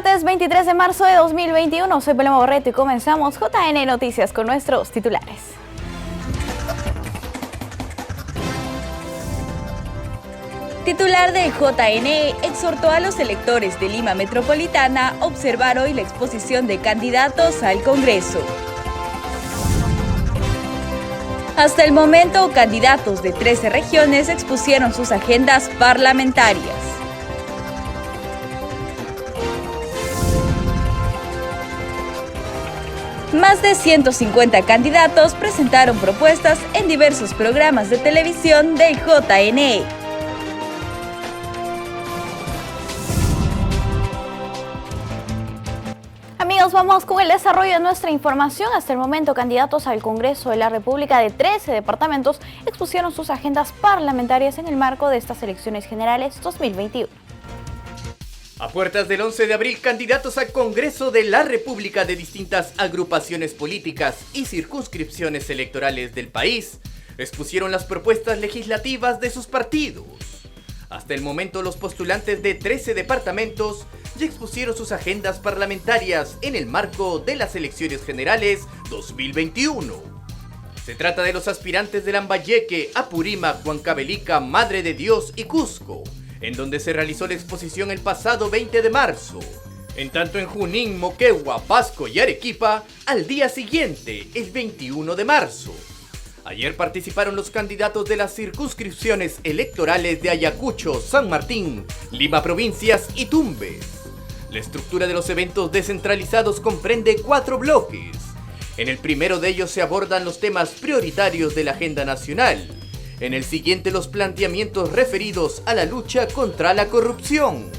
martes 23 de marzo de 2021, soy Paloma Barreto y comenzamos JN Noticias con nuestros titulares. Titular de JN exhortó a los electores de Lima Metropolitana a observar hoy la exposición de candidatos al Congreso. Hasta el momento, candidatos de 13 regiones expusieron sus agendas parlamentarias. Más de 150 candidatos presentaron propuestas en diversos programas de televisión del JNE. Amigos, vamos con el desarrollo de nuestra información. Hasta el momento, candidatos al Congreso de la República de 13 departamentos expusieron sus agendas parlamentarias en el marco de estas elecciones generales 2021. A puertas del 11 de abril, candidatos al Congreso de la República de distintas agrupaciones políticas y circunscripciones electorales del país expusieron las propuestas legislativas de sus partidos. Hasta el momento, los postulantes de 13 departamentos ya expusieron sus agendas parlamentarias en el marco de las elecciones generales 2021. Se trata de los aspirantes de Lambayeque, Apurímac, Huancavelica, Madre de Dios y Cusco, en donde se realizó la exposición el pasado 20 de marzo. En tanto en Junín, Moquegua, Pasco y Arequipa, al día siguiente, el 21 de marzo. Ayer participaron los candidatos de las circunscripciones electorales de Ayacucho, San Martín, Lima Provincias y Tumbes. La estructura de los eventos descentralizados comprende 4 bloques. En el primero de ellos se abordan los temas prioritarios de la agenda nacional. En el siguiente, los planteamientos referidos a la lucha contra la corrupción.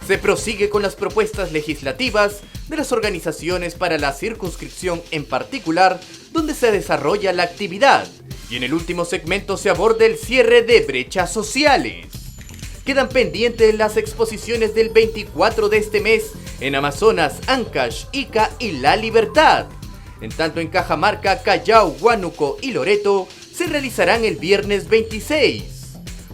Se prosigue con las propuestas legislativas de las organizaciones para la circunscripción en particular, donde se desarrolla la actividad. Y en el último segmento se aborda el cierre de brechas sociales. Quedan pendientes las exposiciones del 24 de este mes en Amazonas, Ancash, Ica y La Libertad. En tanto en Cajamarca, Callao, Huánuco y Loreto se realizarán el viernes 26.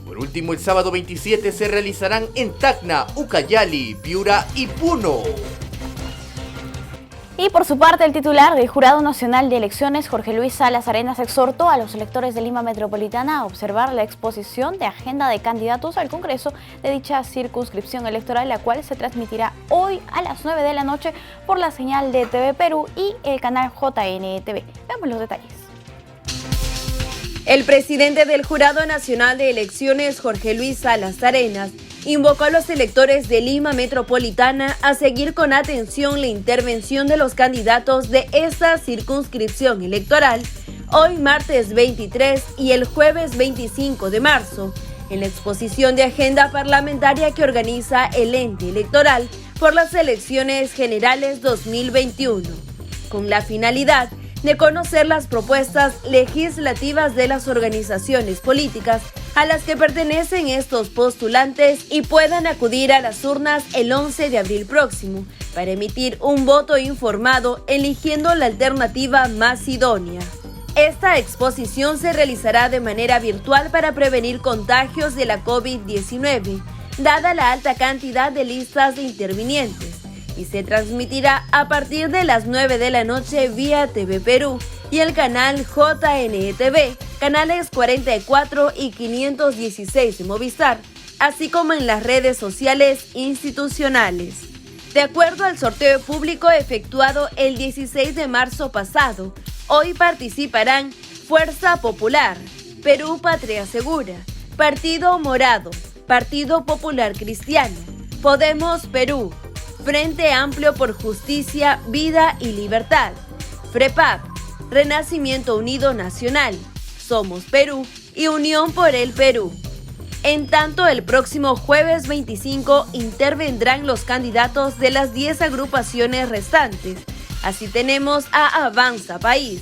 Por último, el sábado 27 se realizarán en Tacna, Ucayali, Piura y Puno. Y por su parte, el titular del Jurado Nacional de Elecciones, Jorge Luis Salas Arenas, exhortó a los electores de Lima Metropolitana a observar la exposición de agenda de candidatos al Congreso de dicha circunscripción electoral, la cual se transmitirá hoy a las 9 de la noche por la señal de TV Perú y el canal JNTV. Veamos los detalles. El presidente del Jurado Nacional de Elecciones, Jorge Luis Salas Arenas, invocó a los electores de Lima Metropolitana a seguir con atención la intervención de los candidatos de esta circunscripción electoral hoy martes 23 y el jueves 25 de marzo, en la exposición de agenda parlamentaria que organiza el ente electoral por las elecciones generales 2021, con la finalidad de conocer las propuestas legislativas de las organizaciones políticas a las que pertenecen estos postulantes y puedan acudir a las urnas el 11 de abril próximo para emitir un voto informado eligiendo la alternativa más idónea. Esta exposición se realizará de manera virtual para prevenir contagios de la COVID-19, dada la alta cantidad de listas de intervinientes, y se transmitirá a partir de las 9 de la noche vía TV Perú y el canal JNTV, canales 44 y 516 de Movistar, así como en las redes sociales institucionales. De acuerdo al sorteo público efectuado el 16 de marzo pasado, hoy participarán Fuerza Popular, Perú Patria Segura, Partido Morado, Partido Popular Cristiano, Podemos Perú, Frente Amplio por Justicia, Vida y Libertad, FREPAP, Renacimiento Unido Nacional, Somos Perú y Unión por el Perú. En tanto, el próximo jueves 25 intervendrán los candidatos de las 10 agrupaciones restantes. Así tenemos a Avanza País,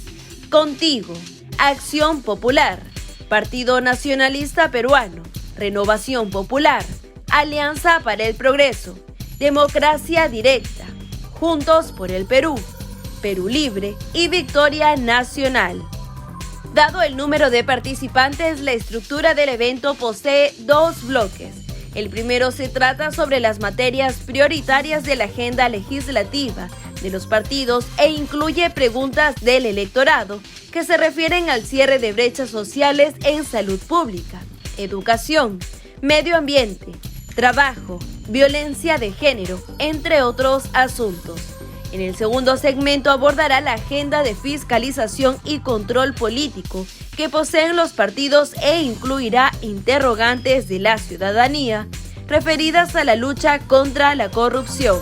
Contigo, Acción Popular, Partido Nacionalista Peruano, Renovación Popular, Alianza para el Progreso, Democracia Directa, Juntos por el Perú, Perú Libre y Victoria Nacional. Dado el número de participantes, la estructura del evento posee 2 bloques. El primero se trata sobre las materias prioritarias de la agenda legislativa de los partidos e incluye preguntas del electorado que se refieren al cierre de brechas sociales en salud pública, educación, medio ambiente, trabajo, violencia de género, entre otros asuntos. En el segundo segmento abordará la agenda de fiscalización y control político que poseen los partidos e incluirá interrogantes de la ciudadanía referidas a la lucha contra la corrupción.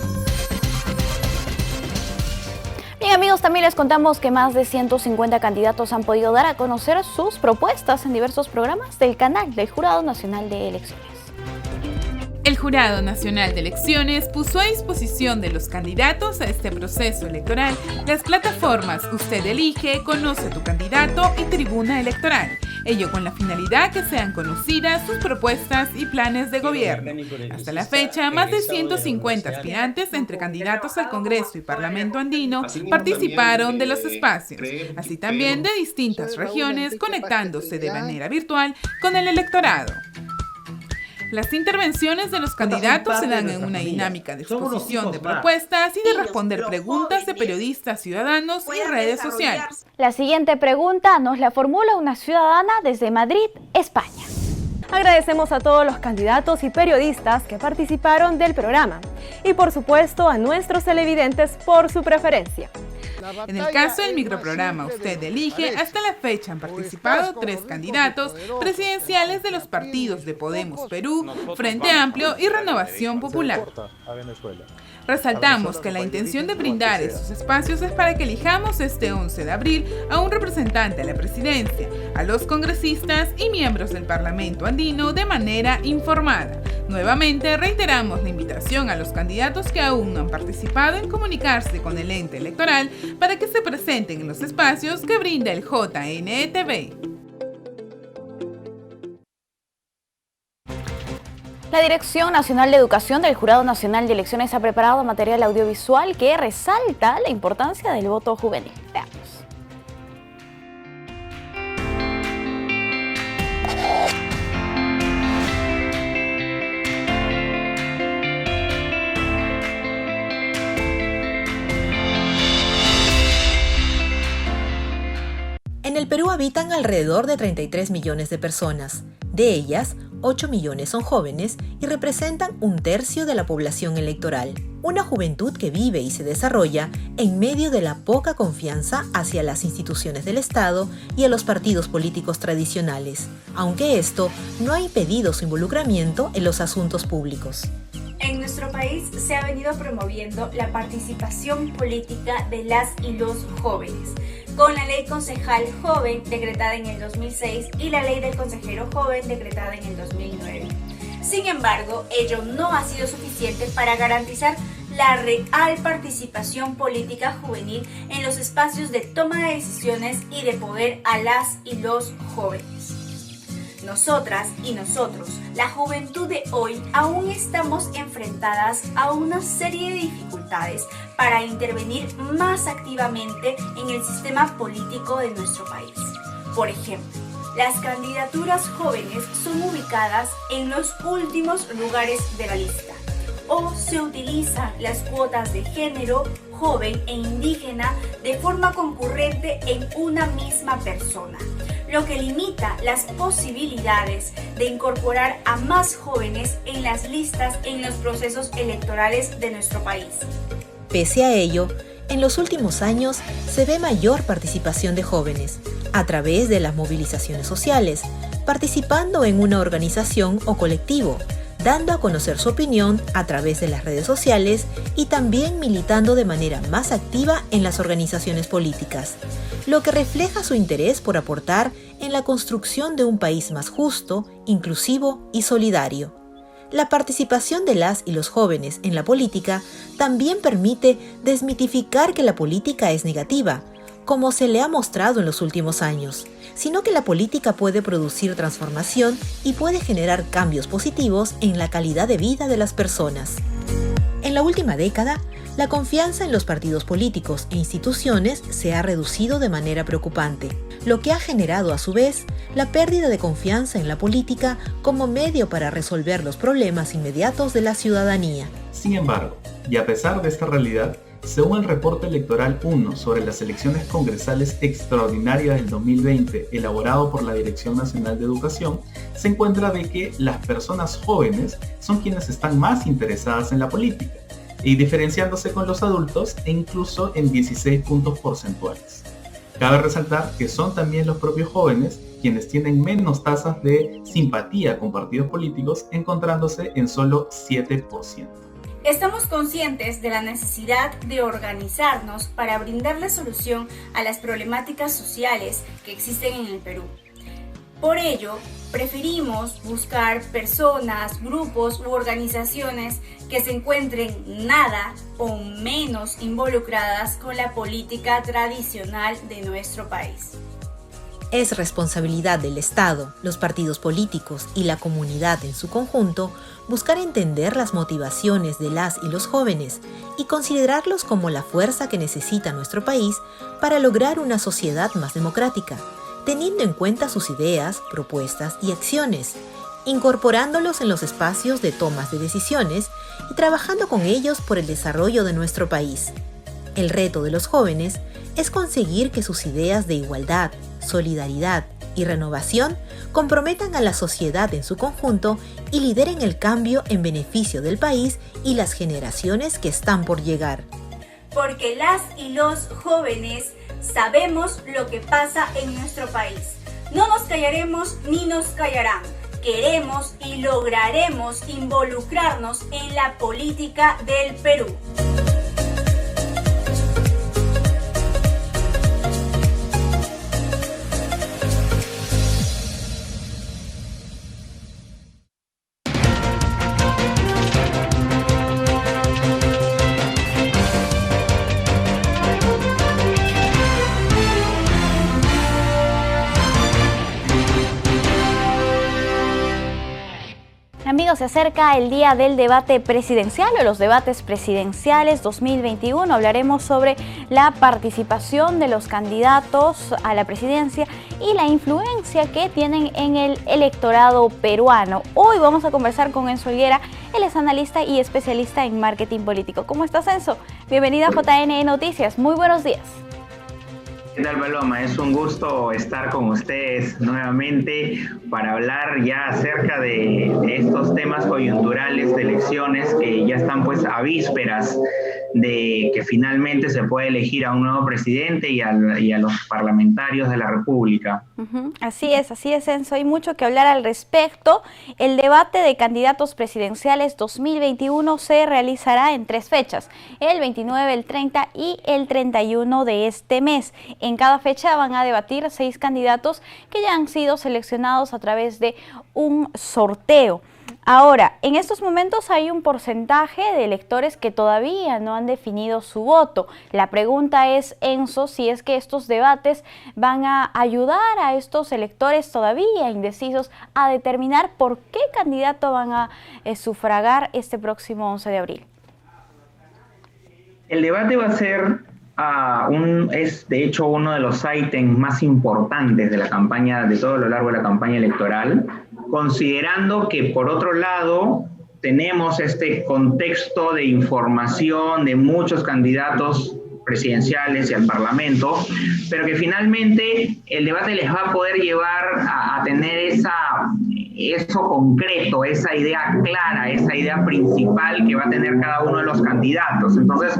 Bien amigos, también les contamos que más de 150 candidatos han podido dar a conocer sus propuestas en diversos programas del canal del Jurado Nacional de Elecciones. El Jurado Nacional de Elecciones puso a disposición de los candidatos a este proceso electoral las plataformas Usted Elige, Conoce tu Candidato y Tribuna Electoral, ello con la finalidad que sean conocidas sus propuestas y planes de gobierno. Hasta la fecha, más de 150 aspirantes entre candidatos al Congreso y Parlamento andino participaron de los espacios, así también de distintas regiones, conectándose de manera virtual con el electorado. Las intervenciones de los candidatos se dan en una dinámica de exposición de propuestas y de responder preguntas de periodistas, ciudadanos y redes sociales. La siguiente pregunta nos la formula una ciudadana desde Madrid, España. Agradecemos a todos los candidatos y periodistas que participaron del programa y por supuesto a nuestros televidentes por su preferencia. En el caso del microprograma Usted Elige, hasta la fecha han participado 3 candidatos presidenciales de los partidos de Podemos Perú, Frente Amplio y Renovación Popular. Resaltamos que la intención de brindar estos espacios es para que elijamos este 11 de abril a un representante a la presidencia, a los congresistas y miembros del Parlamento andino de manera informada. Nuevamente reiteramos la invitación a los candidatos que aún no han participado en comunicarse con el ente electoral para que se presenten en los espacios que brinda el JNETV. La Dirección Nacional de Educación del Jurado Nacional de Elecciones ha preparado material audiovisual que resalta la importancia del voto juvenil. Veamos. En el Perú habitan alrededor de 33 millones de personas. De ellas, 8 millones son jóvenes y representan 1/3 de la población electoral. Una juventud que vive y se desarrolla en medio de la poca confianza hacia las instituciones del Estado y a los partidos políticos tradicionales, aunque esto no ha impedido su involucramiento en los asuntos públicos. En nuestro país se ha venido promoviendo la participación política de las y los jóvenes, con la Ley Concejal Joven decretada en el 2006 y la Ley del Consejero Joven decretada en el 2009. Sin embargo, ello no ha sido suficiente para garantizar la real participación política juvenil en los espacios de toma de decisiones y de poder a las y los jóvenes. Nosotras y nosotros, la juventud de hoy, aún estamos enfrentadas a una serie de dificultades para intervenir más activamente en el sistema político de nuestro país. Por ejemplo, las candidaturas jóvenes son ubicadas en los últimos lugares de la lista, o se utilizan las cuotas de género, joven e indígena de forma concurrente en una misma persona, lo que limita las posibilidades de incorporar a más jóvenes en las listas en los procesos electorales de nuestro país. Pese a ello, en los últimos años se ve mayor participación de jóvenes a través de las movilizaciones sociales, participando en una organización o colectivo, dando a conocer su opinión a través de las redes sociales y también militando de manera más activa en las organizaciones políticas, lo que refleja su interés por aportar en la construcción de un país más justo, inclusivo y solidario. La participación de las y los jóvenes en la política también permite desmitificar que la política es negativa, como se le ha mostrado en los últimos años, sino que la política puede producir transformación y puede generar cambios positivos en la calidad de vida de las personas. En la última década, La confianza en los partidos políticos e instituciones se ha reducido de manera preocupante, lo que ha generado a su vez la pérdida de confianza en la política como medio para resolver los problemas inmediatos de la ciudadanía. Sin embargo, y a pesar de esta realidad, según el Reporte Electoral 1 sobre las elecciones congresales extraordinarias del 2020, elaborado por la Dirección Nacional de Educación, se encuentra de que las personas jóvenes son quienes están más interesadas en la política, y diferenciándose con los adultos e incluso en 16 puntos porcentuales. Cabe resaltar que son también los propios jóvenes quienes tienen menos tasas de simpatía con partidos políticos, encontrándose en solo 7%. Estamos conscientes de la necesidad de organizarnos para brindarle solución a las problemáticas sociales que existen en el Perú. Por ello, preferimos buscar personas, grupos u organizaciones que se encuentren nada o menos involucradas con la política tradicional de nuestro país. Es responsabilidad del Estado, los partidos políticos y la comunidad en su conjunto buscar entender las motivaciones de las y los jóvenes y considerarlos como la fuerza que necesita nuestro país para lograr una sociedad más democrática, teniendo en cuenta sus ideas, propuestas y acciones, incorporándolos en los espacios de tomas de decisiones y trabajando con ellos por el desarrollo de nuestro país. El reto de los jóvenes es conseguir que sus ideas de igualdad, solidaridad y renovación comprometan a la sociedad en su conjunto y lideren el cambio en beneficio del país y las generaciones que están por llegar. Porque las y los jóvenes sabemos lo que pasa en nuestro país. No nos callaremos ni nos callarán. Queremos y lograremos involucrarnos en la política del Perú. Amigos, se acerca el día del debate presidencial o los debates presidenciales 2021. Hablaremos sobre la participación de los candidatos a la presidencia y la influencia que tienen en el electorado peruano. Hoy vamos a conversar con Enzo Higuera. Él es analista y especialista en marketing político. ¿Cómo estás, Enzo? Bienvenida a JNE Noticias. Muy buenos días. ¿Qué tal, Paloma? Es un gusto estar con ustedes nuevamente para hablar ya acerca de estos temas coyunturales de elecciones que ya están pues a vísperas de que finalmente se pueda elegir a un nuevo presidente y a los parlamentarios de la República. Así es, Enzo. Hay mucho que hablar al respecto. El debate de candidatos presidenciales 2021 se realizará en 3 fechas, el 29, el 30 y el 31 de este mes. En cada fecha van a debatir 6 candidatos que ya han sido seleccionados a través de un sorteo. Ahora, en estos momentos hay un porcentaje de electores que todavía no han definido su voto. La pregunta es, Enzo, si es que estos debates van a ayudar a estos electores todavía indecisos a determinar por qué candidato van a sufragar este próximo 11 de abril. El debate va a ser es de hecho uno de los ítems más importantes de la campaña, de todo lo largo de la campaña electoral, considerando que por otro lado tenemos este contexto de información de muchos candidatos presidenciales y al Parlamento, pero que finalmente el debate les va a poder llevar a tener eso concreto, esa idea clara, esa idea principal que va a tener cada uno de los candidatos. Entonces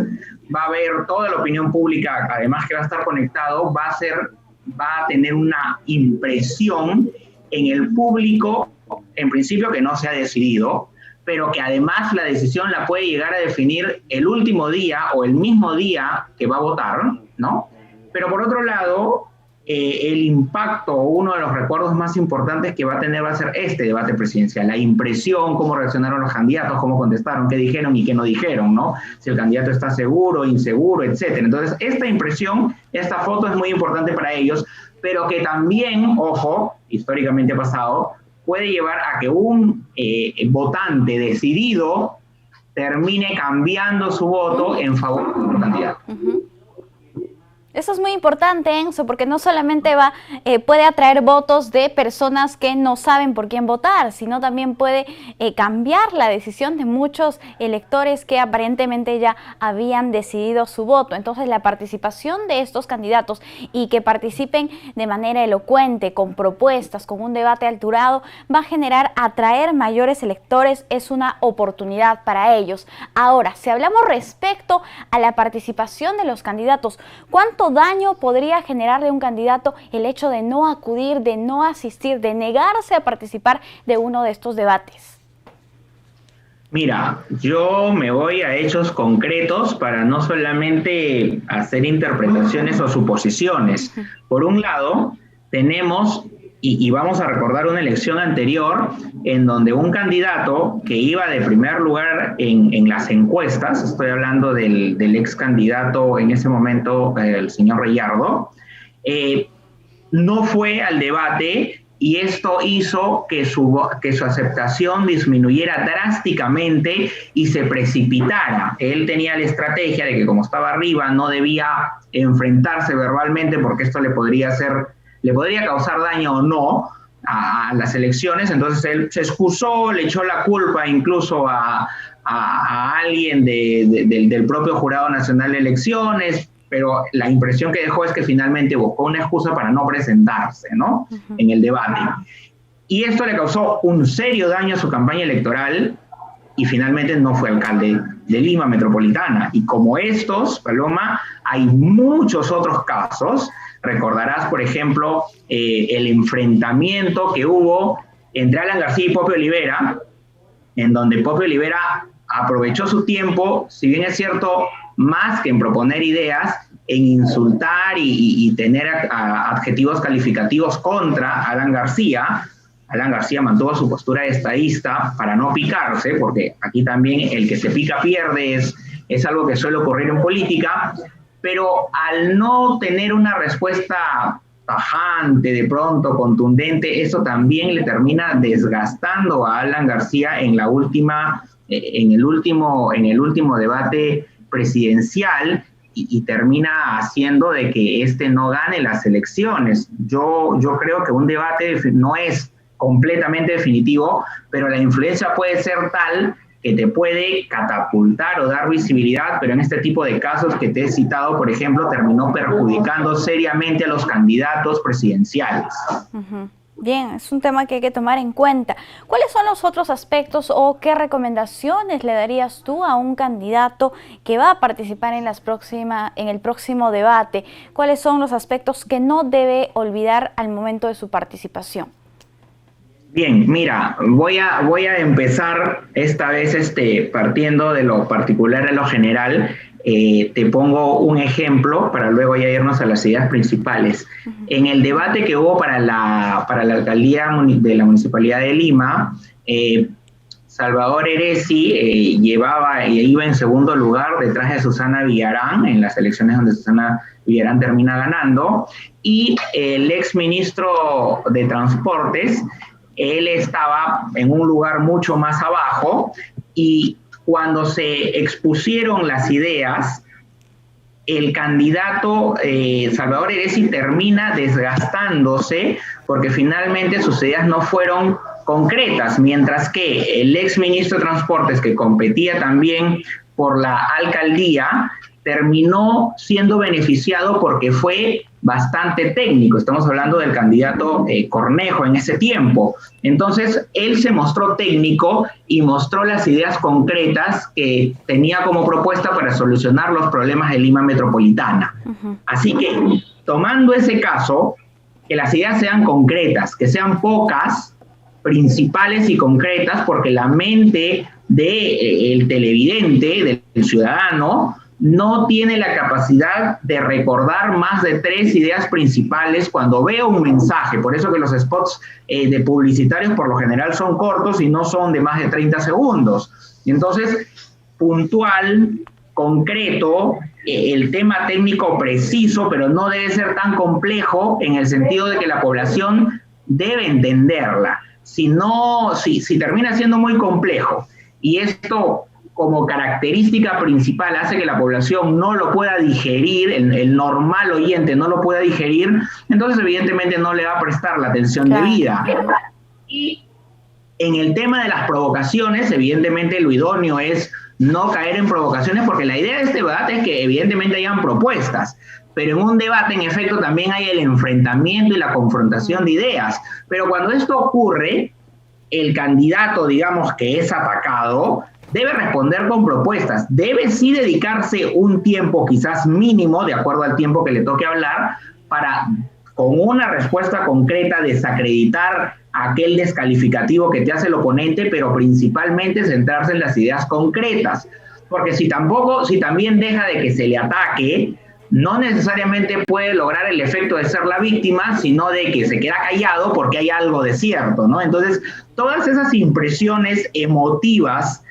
va a haber toda la opinión pública, además que va a estar conectado, va a tener una impresión en el público, en principio que no se ha decidido, pero que además la decisión la puede llegar a definir el último día o el mismo día que va a votar, ¿no? Pero por otro lado, el impacto, uno de los recuerdos más importantes que va a tener va a ser este debate presidencial, la impresión, cómo reaccionaron los candidatos, cómo contestaron, qué dijeron y qué no dijeron, ¿no? Si el candidato está seguro, inseguro, etcétera. Entonces, esta impresión, esta foto es muy importante para ellos, pero que también, ojo, históricamente ha pasado, puede llevar a que un votante decidido termine cambiando su voto en favor de otro candidato. Eso es muy importante, Enzo, porque no solamente puede atraer votos de personas que no saben por quién votar, sino también puede cambiar la decisión de muchos electores que aparentemente ya habían decidido su voto. Entonces, la participación de estos candidatos y que participen de manera elocuente, con propuestas, con un debate alturado, va a generar atraer mayores electores, es una oportunidad para ellos. Ahora, si hablamos respecto a la participación de los candidatos, ¿cuánto daño podría generarle a un candidato el hecho de no acudir, de no asistir, de negarse a participar de uno de estos debates? Mira, yo me voy a hechos concretos para no solamente hacer interpretaciones o suposiciones. Por un lado, tenemos, y vamos a recordar una elección anterior, en donde un candidato que iba de primer lugar en las encuestas, estoy hablando del ex candidato en ese momento, el señor Reyardo, no fue al debate, y esto hizo que su aceptación disminuyera drásticamente y se precipitara. Él tenía la estrategia de que, como estaba arriba, no debía enfrentarse verbalmente porque esto le podría causar daño o no a las elecciones. Entonces él se excusó, le echó la culpa incluso a alguien del propio Jurado Nacional de Elecciones, pero la impresión que dejó es que finalmente buscó una excusa para no presentarse, ¿no? En el debate. Y esto le causó un serio daño a su campaña electoral y finalmente no fue alcalde de Lima Metropolitana. Y como estos, Paloma, hay muchos otros casos. Recordarás, por ejemplo, el enfrentamiento que hubo entre Alan García y Popio Olivera, en donde Popio Olivera aprovechó su tiempo, si bien es cierto, más que en proponer ideas, en insultar y tener adjetivos calificativos contra Alan García. Alan García mantuvo su postura de estadista para no picarse, porque aquí también el que se pica pierde, es algo que suele ocurrir en política, pero al no tener una respuesta tajante, de pronto contundente, eso también le termina desgastando a Alan García en el último debate presidencial y termina haciendo de que no gane las elecciones. Yo creo que un debate no es completamente definitivo, pero la influencia puede ser tal que te puede catapultar o dar visibilidad, pero en este tipo de casos que te he citado, por ejemplo, terminó perjudicando seriamente a los candidatos presidenciales. Bien, es un tema que hay que tomar en cuenta. ¿Cuáles son los otros aspectos o qué recomendaciones le darías tú a un candidato que va a participar en el próximo debate? ¿Cuáles son los aspectos que no debe olvidar al momento de su participación? Bien, mira, voy a empezar esta vez partiendo de lo particular a lo general. Te pongo un ejemplo para luego ya irnos a las ideas principales. En el debate que hubo para la alcaldía de la Municipalidad de Lima, Salvador Heresi iba en segundo lugar detrás de Susana Villarán, en las elecciones donde Susana Villarán termina ganando, y el ex ministro de Transportes, él estaba en un lugar mucho más abajo, y cuando se expusieron las ideas, el candidato Salvador Heresi termina desgastándose porque finalmente sus ideas no fueron concretas, mientras que el ex ministro de Transportes, que competía también por la alcaldía, terminó siendo beneficiado porque fue bastante técnico. Estamos hablando del candidato Cornejo en ese tiempo. Entonces, él se mostró técnico y mostró las ideas concretas que tenía como propuesta para solucionar los problemas de Lima Metropolitana. Así que, tomando ese caso, que las ideas sean concretas, que sean pocas, principales y concretas, porque la mente del televidente, del ciudadano, no tiene la capacidad de recordar más de 3 ideas principales cuando veo un mensaje. Por eso que los spots de publicitarios por lo general son cortos y no son de más de 30 segundos. Entonces, puntual, concreto, el tema técnico preciso, pero no debe ser tan complejo en el sentido de que la población debe entenderla. Si termina siendo muy complejo y esto como característica principal hace que la población no lo pueda digerir, el normal oyente no lo pueda digerir, entonces evidentemente no le va a prestar la atención debida. Y en el tema de las provocaciones, evidentemente lo idóneo es no caer en provocaciones, porque la idea de este debate es que evidentemente hayan propuestas, pero en un debate en efecto también hay el enfrentamiento y la confrontación de ideas. Pero cuando esto ocurre, el candidato, digamos, que es atacado, debe responder con propuestas, debe sí dedicarse un tiempo quizás mínimo, de acuerdo al tiempo que le toque hablar, para con una respuesta concreta desacreditar aquel descalificativo que te hace el oponente, pero principalmente centrarse en las ideas concretas, porque si también deja de que se le ataque, no necesariamente puede lograr el efecto de ser la víctima, sino de que se queda callado porque hay algo de cierto, ¿no? Entonces, todas esas impresiones emotivas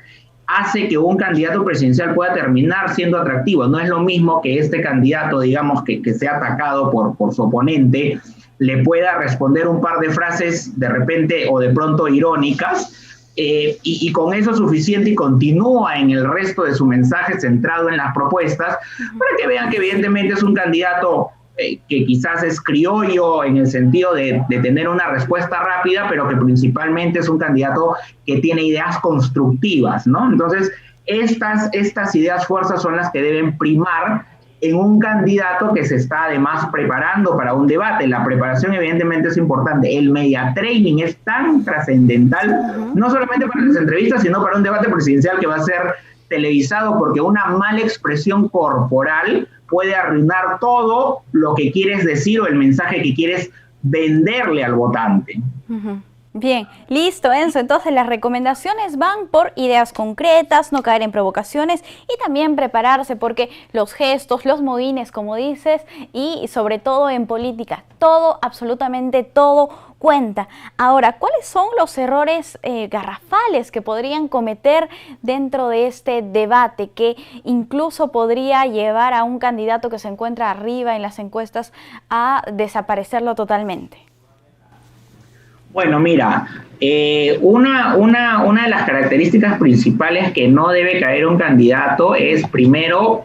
hace que un candidato presidencial pueda terminar siendo atractivo. No es lo mismo que este candidato, digamos, que sea atacado por su oponente, le pueda responder un par de frases de repente o de pronto irónicas, y con eso suficiente y continúa en el resto de su mensaje centrado en las propuestas, para que vean que evidentemente es un candidato que quizás es criollo en el sentido de tener una respuesta rápida, pero que principalmente es un candidato que tiene ideas constructivas, ¿no? Entonces, estas ideas fuerzas son las que deben primar en un candidato que se está además preparando para un debate. La preparación evidentemente es importante. El media training es tan trascendental, no solamente para las entrevistas, sino para un debate presidencial que va a ser televisado, porque una mala expresión corporal puede arruinar todo lo que quieres decir o el mensaje que quieres venderle al votante. Bien, listo, Enzo. Entonces las recomendaciones van por ideas concretas, no caer en provocaciones y también prepararse, porque los gestos, los modines, como dices, y sobre todo en política, todo, absolutamente todo cuenta. Ahora, ¿cuáles son los errores garrafales que podrían cometer dentro de este debate que incluso podría llevar a un candidato que se encuentra arriba en las encuestas a desaparecerlo totalmente? Bueno, mira, una de las características principales que no debe caer un candidato es, primero,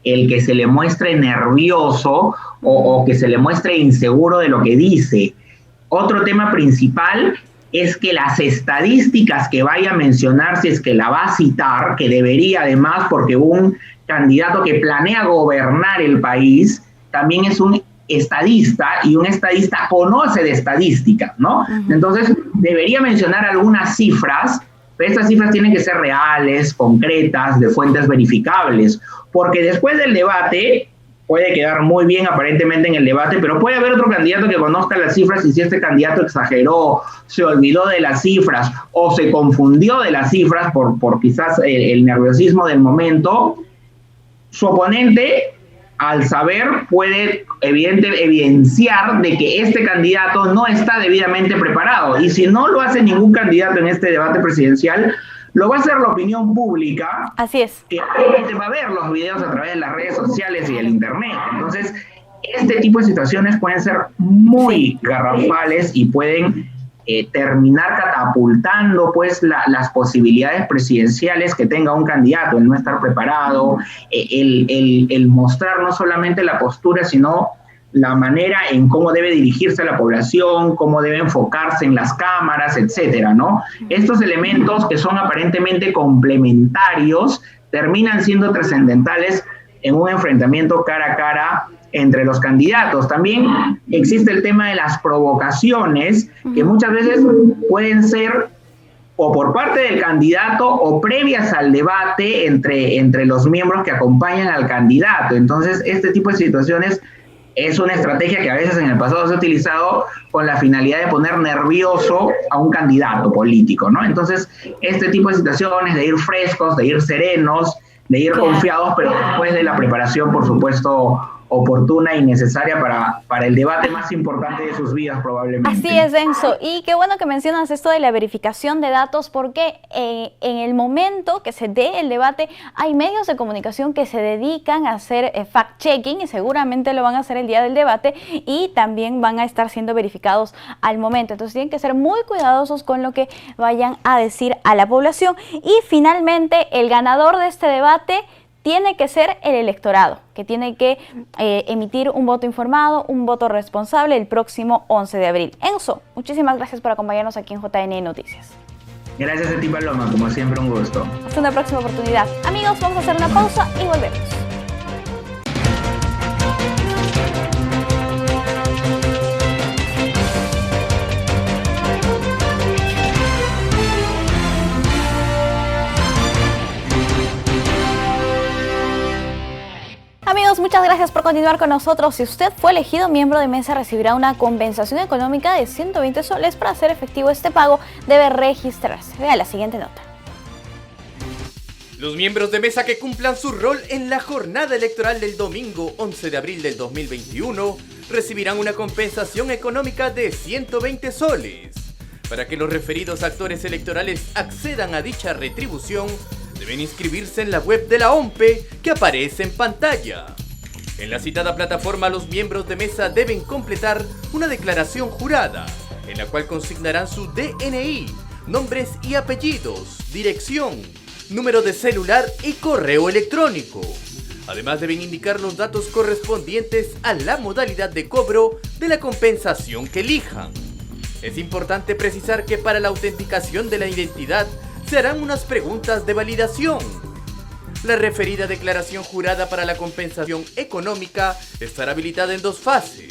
el que se le muestre nervioso o que se le muestre inseguro de lo que dice. Otro tema principal es que las estadísticas que vaya a mencionar, si es que la va a citar, que debería además, porque un candidato que planea gobernar el país también es un estadista, y un estadista conoce de estadística, ¿no? Entonces, debería mencionar algunas cifras, pero estas cifras tienen que ser reales, concretas, de fuentes verificables, porque después del debate puede quedar muy bien aparentemente en el debate, pero puede haber otro candidato que conozca las cifras, y si este candidato exageró, se olvidó de las cifras o se confundió de las cifras por quizás el nerviosismo del momento, su oponente, al saber, puede evidenciar de que este candidato no está debidamente preparado. Y si no lo hace ningún candidato en este debate presidencial, lo va a hacer la opinión pública. Así es. Que va a ver los videos a través de las redes sociales y el internet. Entonces, este tipo de situaciones pueden ser muy garrafales y pueden terminar catapultando pues las posibilidades presidenciales que tenga un candidato, el no estar preparado, el mostrar no solamente la postura, sino la manera en cómo debe dirigirse a la población, cómo debe enfocarse en las cámaras, etcétera, ¿no? Estos elementos que son aparentemente complementarios terminan siendo trascendentales en un enfrentamiento cara a cara entre los candidatos. También existe el tema de las provocaciones, que muchas veces pueden ser o por parte del candidato o previas al debate entre los miembros que acompañan al candidato. Entonces, este tipo de situaciones es una estrategia que a veces en el pasado se ha utilizado con la finalidad de poner nervioso a un candidato político, ¿no? Entonces, este tipo de situaciones de ir frescos, de ir serenos, de ir confiados, pero después de la preparación, por supuesto, oportuna y necesaria para el debate más importante de sus vidas probablemente. Así es, Enzo. Y qué bueno que mencionas esto de la verificación de datos, porque en el momento que se dé el debate hay medios de comunicación que se dedican a hacer fact-checking y seguramente lo van a hacer el día del debate y también van a estar siendo verificados al momento. Entonces tienen que ser muy cuidadosos con lo que vayan a decir a la población. Y finalmente el ganador de este debate tiene que ser el electorado, que tiene que emitir un voto informado, un voto responsable el próximo 11 de abril. Enzo, muchísimas gracias por acompañarnos aquí en JN Noticias. Gracias a ti, Paloma, como siempre un gusto. Hasta una próxima oportunidad. Amigos, vamos a hacer una pausa y volvemos. Amigos, muchas gracias por continuar con nosotros. Si usted fue elegido miembro de mesa, recibirá una compensación económica de 120 soles. Para hacer efectivo este pago, debe registrarse. Vea la siguiente nota. Los miembros de mesa que cumplan su rol en la jornada electoral del domingo 11 de abril del 2021 recibirán una compensación económica de 120 soles. Para que los referidos actores electorales accedan a dicha retribución, deben inscribirse en la web de la OMPE que aparece en pantalla. En la citada plataforma, los miembros de mesa deben completar una declaración jurada, en la cual consignarán su DNI, nombres y apellidos, dirección, número de celular y correo electrónico. Además, deben indicar los datos correspondientes a la modalidad de cobro de la compensación que elijan. Es importante precisar que para la autenticación de la identidad se harán unas preguntas de validación. La referida declaración jurada para la compensación económica estará habilitada en dos fases.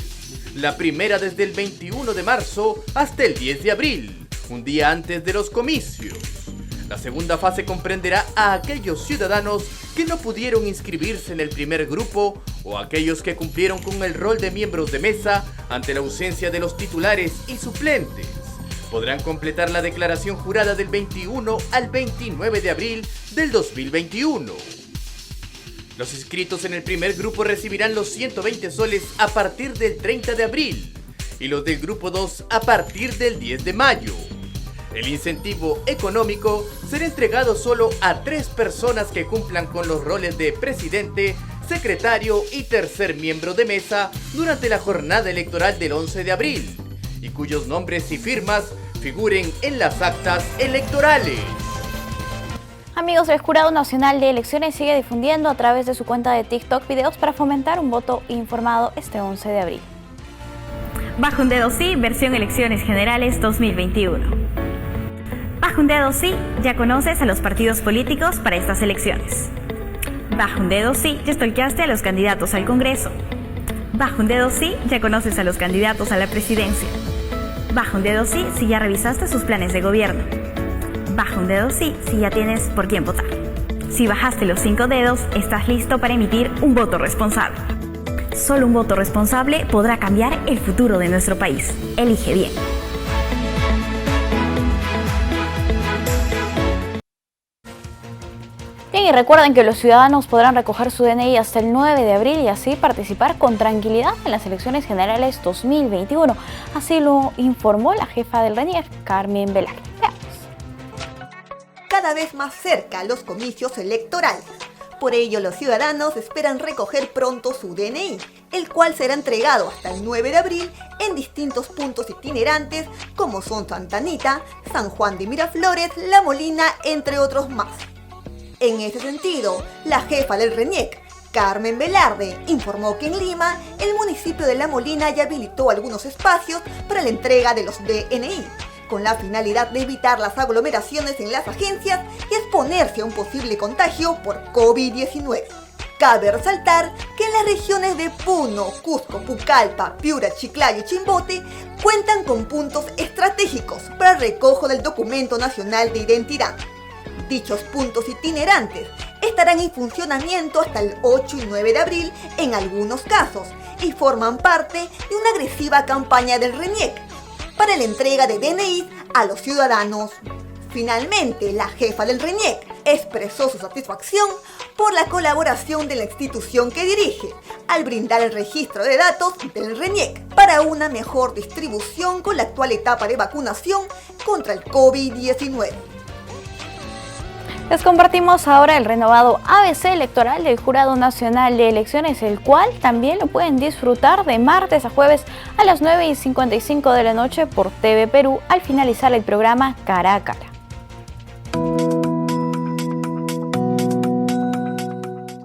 La primera desde el 21 de marzo hasta el 10 de abril, un día antes de los comicios. La segunda fase comprenderá a aquellos ciudadanos que no pudieron inscribirse en el primer grupo o aquellos que cumplieron con el rol de miembros de mesa ante la ausencia de los titulares y suplentes. Podrán completar la declaración jurada del 21 al 29 de abril del 2021. Los inscritos en el primer grupo recibirán los 120 soles a partir del 30 de abril y los del grupo 2 a partir del 10 de mayo. El incentivo económico será entregado solo a 3 personas que cumplan con los roles de presidente, secretario y tercer miembro de mesa durante la jornada electoral del 11 de abril. Y cuyos nombres y firmas figuren en las actas electorales. Amigos, el Jurado Nacional de Elecciones sigue difundiendo a través de su cuenta de TikTok videos para fomentar un voto informado este 11 de abril. Bajo un dedo sí, versión Elecciones Generales 2021. Bajo un dedo sí, ya conoces a los partidos políticos para estas elecciones. Bajo un dedo sí, ya stalkeaste a los candidatos al Congreso. Bajo un dedo sí, ya conoces a los candidatos a la presidencia. Bajo un dedo sí, si ya revisaste sus planes de gobierno. Bajo un dedo sí, si ya tienes por quién votar. Si bajaste los 5 dedos, estás listo para emitir un voto responsable. Solo un voto responsable podrá cambiar el futuro de nuestro país. Elige bien. Y recuerden que los ciudadanos podrán recoger su DNI hasta el 9 de abril y así participar con tranquilidad en las elecciones generales 2021. Así lo informó la jefa del RENIEC, Carmen Velarde. Veamos. Cada vez más cerca los comicios electorales. Por ello, los ciudadanos esperan recoger pronto su DNI, el cual será entregado hasta el 9 de abril en distintos puntos itinerantes como son Santa Anita, San Juan de Miraflores, La Molina, entre otros más. En ese sentido, la jefa del RENIEC, Carmen Velarde, informó que en Lima, el municipio de La Molina ya habilitó algunos espacios para la entrega de los DNI, con la finalidad de evitar las aglomeraciones en las agencias y exponerse a un posible contagio por COVID-19. Cabe resaltar que en las regiones de Puno, Cusco, Pucallpa, Piura, Chiclayo y Chimbote cuentan con puntos estratégicos para el recojo del documento nacional de identidad. Dichos puntos itinerantes estarán en funcionamiento hasta el 8 y 9 de abril en algunos casos y forman parte de una agresiva campaña del RENIEC para la entrega de DNI a los ciudadanos. Finalmente, la jefa del RENIEC expresó su satisfacción por la colaboración de la institución que dirige, al brindar el registro de datos del RENIEC para una mejor distribución con la actual etapa de vacunación contra el COVID-19. Les compartimos ahora el renovado ABC electoral del Jurado Nacional de Elecciones, el cual también lo pueden disfrutar de martes a jueves a las 9:55 de la noche por TV Perú al finalizar el programa Cara a Cara.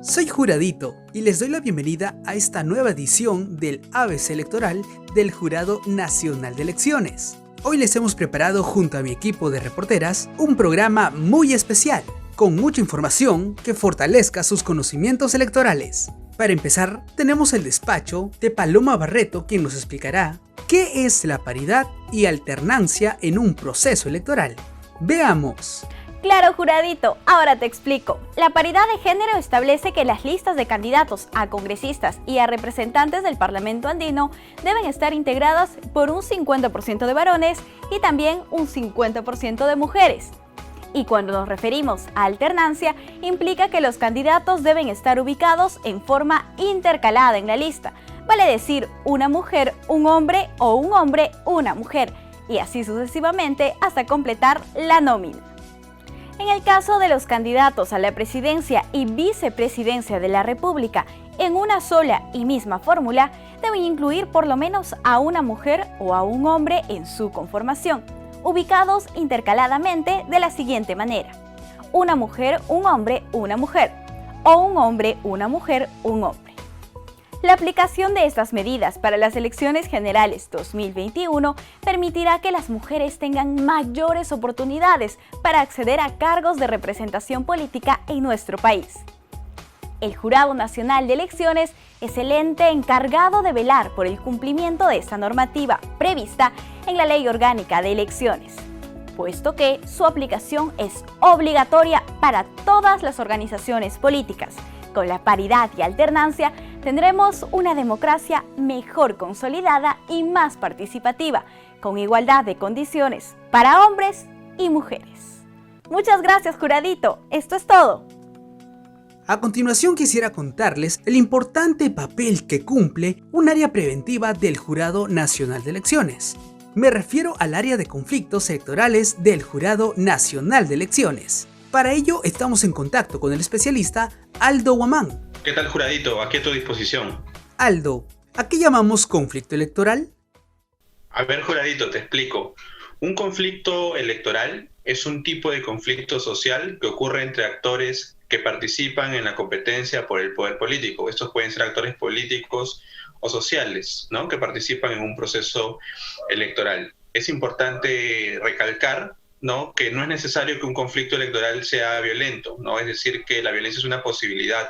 Soy Juradito y les doy la bienvenida a esta nueva edición del ABC electoral del Jurado Nacional de Elecciones. Hoy les hemos preparado junto a mi equipo de reporteras un programa muy especial, con mucha información que fortalezca sus conocimientos electorales. Para empezar, tenemos el despacho de Paloma Barreto, quien nos explicará qué es la paridad y alternancia en un proceso electoral. Veamos. Claro, Juradito, ahora te explico. La paridad de género establece que las listas de candidatos a congresistas y a representantes del Parlamento andino deben estar integradas por un 50% de varones y también un 50% de mujeres. Y cuando nos referimos a alternancia, implica que los candidatos deben estar ubicados en forma intercalada en la lista, vale decir, una mujer, un hombre o un hombre, una mujer, y así sucesivamente hasta completar la nómina. En el caso de los candidatos a la presidencia y vicepresidencia de la República en una sola y misma fórmula, deben incluir por lo menos a una mujer o a un hombre en su conformación, ubicados intercaladamente de la siguiente manera: una mujer, un hombre, una mujer, o un hombre, una mujer, un hombre. La aplicación de estas medidas para las elecciones generales 2021 permitirá que las mujeres tengan mayores oportunidades para acceder a cargos de representación política en nuestro país. El Jurado Nacional de Elecciones es el ente encargado de velar por el cumplimiento de esta normativa prevista en la Ley Orgánica de Elecciones, puesto que su aplicación es obligatoria para todas las organizaciones políticas. Con la paridad y alternancia tendremos una democracia mejor consolidada y más participativa, con igualdad de condiciones para hombres y mujeres. Muchas gracias, Juradito. Esto es todo. A continuación quisiera contarles el importante papel que cumple un área preventiva del Jurado Nacional de Elecciones. Me refiero al área de conflictos electorales del Jurado Nacional de Elecciones. Para ello estamos en contacto con el especialista Aldo Guamán. ¿Qué tal, Juradito? Aquí a tu disposición. Aldo, ¿a qué llamamos conflicto electoral? A ver, Juradito, te explico. Un conflicto electoral es un tipo de conflicto social que ocurre entre actores que participan en la competencia por el poder político. Estos pueden ser actores políticos o sociales, ¿no?, que participan en un proceso electoral. Es importante recalcar, ¿no?, que no es necesario que un conflicto electoral sea violento, ¿no? Es decir, que la violencia es una posibilidad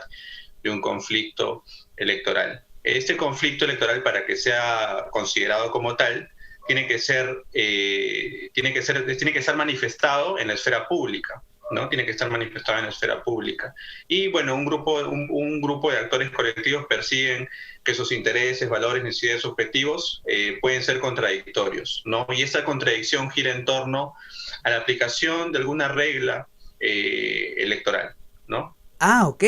de un conflicto electoral. Este conflicto electoral, para que sea considerado como tal, tiene que ser manifestado en la esfera pública, ¿no? Tiene que estar manifestado en la esfera pública. Y bueno, un grupo de actores colectivos persiguen que sus intereses, valores, necesidades, objetivos pueden ser contradictorios, ¿no? Y esta contradicción gira en torno a la aplicación de alguna regla electoral, ¿no? Ah, ok.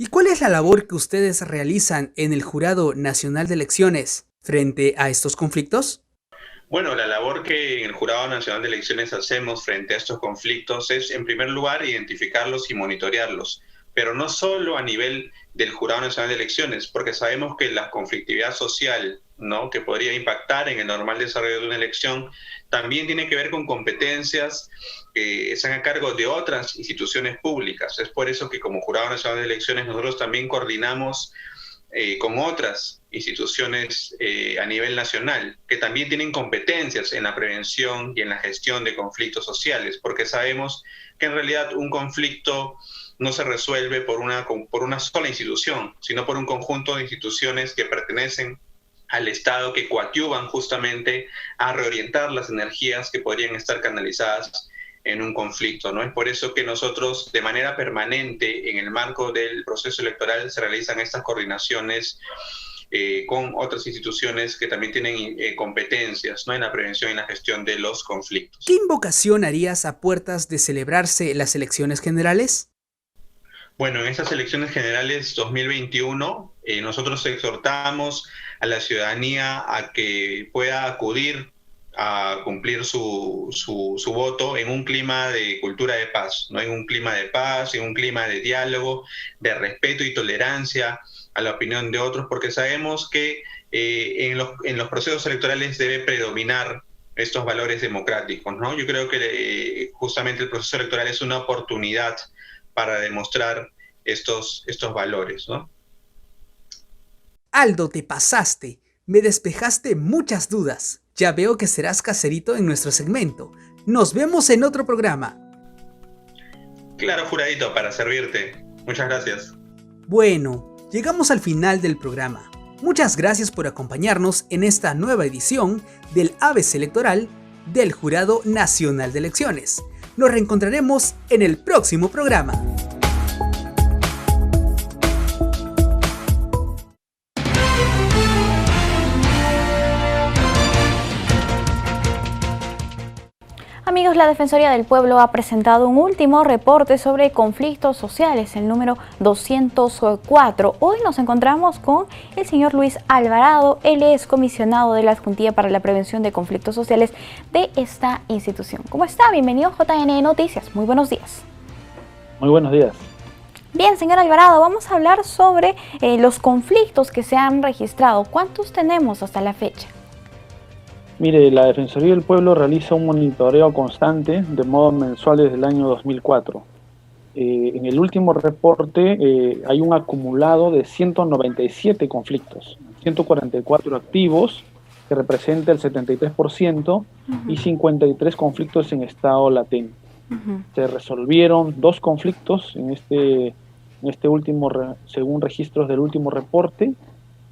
¿Y cuál es la labor que ustedes realizan en el Jurado Nacional de Elecciones frente a estos conflictos? Bueno, la labor que en el Jurado Nacional de Elecciones hacemos frente a estos conflictos es, en primer lugar, identificarlos y monitorearlos, pero no solo a nivel del Jurado Nacional de Elecciones, porque sabemos que la conflictividad social, ¿no?, que podría impactar en el normal desarrollo de una elección, también tiene que ver con competencias que están a cargo de otras instituciones públicas. Es por eso que como Jurado Nacional de Elecciones nosotros también coordinamos con otras instituciones a nivel nacional, que también tienen competencias en la prevención y en la gestión de conflictos sociales, porque sabemos que en realidad un conflicto no se resuelve por una sola institución, sino por un conjunto de instituciones que pertenecen al Estado, que coadyuvan justamente a reorientar las energías que podrían estar canalizadas en un conflicto, ¿no? Es por eso que nosotros, de manera permanente, en el marco del proceso electoral, se realizan estas coordinaciones con otras instituciones que también tienen competencias, ¿no?, en la prevención y la gestión de los conflictos. ¿Qué invocación harías a puertas de celebrarse las elecciones generales? Bueno, en estas elecciones generales 2021, nosotros exhortamos a la ciudadanía a que pueda acudir a cumplir su voto en un clima de cultura de paz, ¿no?, en un clima de paz, en un clima de diálogo, de respeto y tolerancia a la opinión de otros, porque sabemos que en los procesos electorales debe predominar estos valores democráticos, ¿no? Yo creo que justamente el proceso electoral es una oportunidad para demostrar estos valores, ¿no? Aldo, te pasaste. Me despejaste muchas dudas. Ya veo que serás caserito en nuestro segmento. Nos vemos en otro programa. Claro, Juradito, para servirte. Muchas gracias. Bueno, llegamos al final del programa. Muchas gracias por acompañarnos en esta nueva edición del ABC Electoral del Jurado Nacional de Elecciones. Nos reencontraremos en el próximo programa. Amigos, la Defensoría del Pueblo ha presentado un último reporte sobre conflictos sociales, el número 204. Hoy nos encontramos con el señor Luis Alvarado. Él es comisionado de la Juntilla para la Prevención de Conflictos Sociales de esta institución. ¿Cómo está? Bienvenido a JN Noticias. Muy buenos días. Muy buenos días. Bien, señor Alvarado, vamos a hablar sobre los conflictos que se han registrado. ¿Cuántos tenemos hasta la fecha? Mire, la Defensoría del Pueblo realiza un monitoreo constante de modo mensual desde el año 2004. En el último reporte hay un acumulado de 197 conflictos, 144 activos, que representa el 73%, y 53 conflictos en estado latente. Se resolvieron 2 conflictos en este último, según registros del último reporte,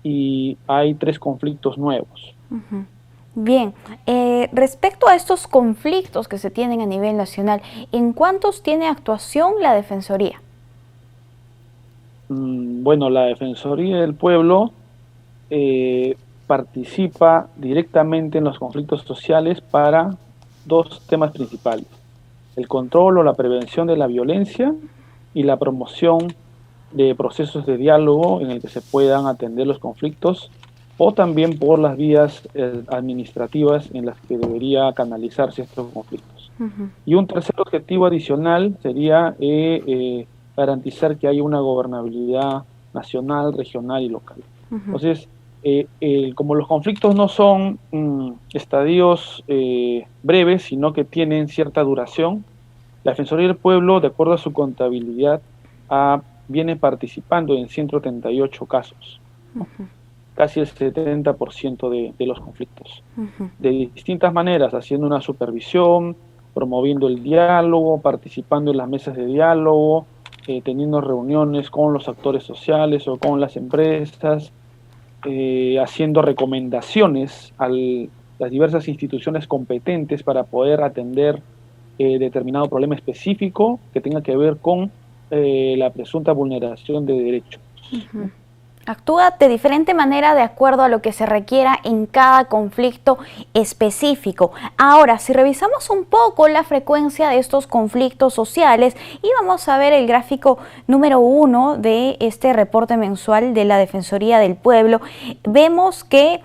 y hay 3 conflictos nuevos. Bien, respecto a estos conflictos que se tienen a nivel nacional, ¿en cuántos tiene actuación la Defensoría? Bueno, la Defensoría del Pueblo participa directamente en los conflictos sociales para 2 temas principales: el control o la prevención de la violencia y la promoción de procesos de diálogo en el que se puedan atender los conflictos, o también por las vías administrativas en las que debería canalizarse estos conflictos. Y un tercer objetivo adicional sería garantizar que haya una gobernabilidad nacional, regional y local. Entonces, como los conflictos no son estadios breves, sino que tienen cierta duración, la Defensoría del Pueblo, de acuerdo a su contabilidad, viene participando en 138 casos. Casi el 70% de los conflictos. De distintas maneras, haciendo una supervisión, promoviendo el diálogo, participando en las mesas de diálogo, teniendo reuniones con los actores sociales o con las empresas, haciendo recomendaciones a las diversas instituciones competentes para poder atender determinado problema específico que tenga que ver con la presunta vulneración de derechos. Actúa de diferente manera de acuerdo a lo que se requiera en cada conflicto específico. Ahora, si revisamos un poco la frecuencia de estos conflictos sociales y vamos a ver el gráfico número 1 de este reporte mensual de la Defensoría del Pueblo, vemos que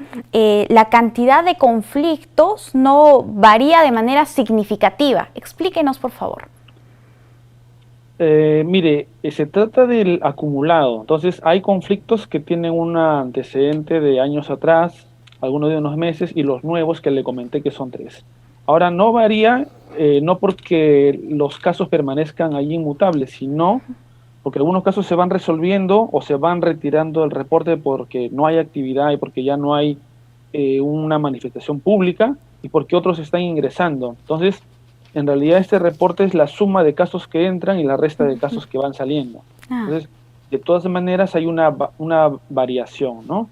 la cantidad de conflictos no varía de manera significativa. Explíquenos, por favor. Mire, se trata del acumulado. Entonces hay conflictos que tienen un antecedente de años atrás, algunos de unos meses, y los nuevos que le comenté que son 3. Ahora no varía, no porque los casos permanezcan allí inmutables, sino porque algunos casos se van resolviendo o se van retirando del reporte porque no hay actividad y porque ya no hay una manifestación pública, y porque otros están ingresando. Entonces, en realidad este reporte es la suma de casos que entran y la resta de casos que van saliendo. Entonces, de todas maneras hay una variación, ¿no?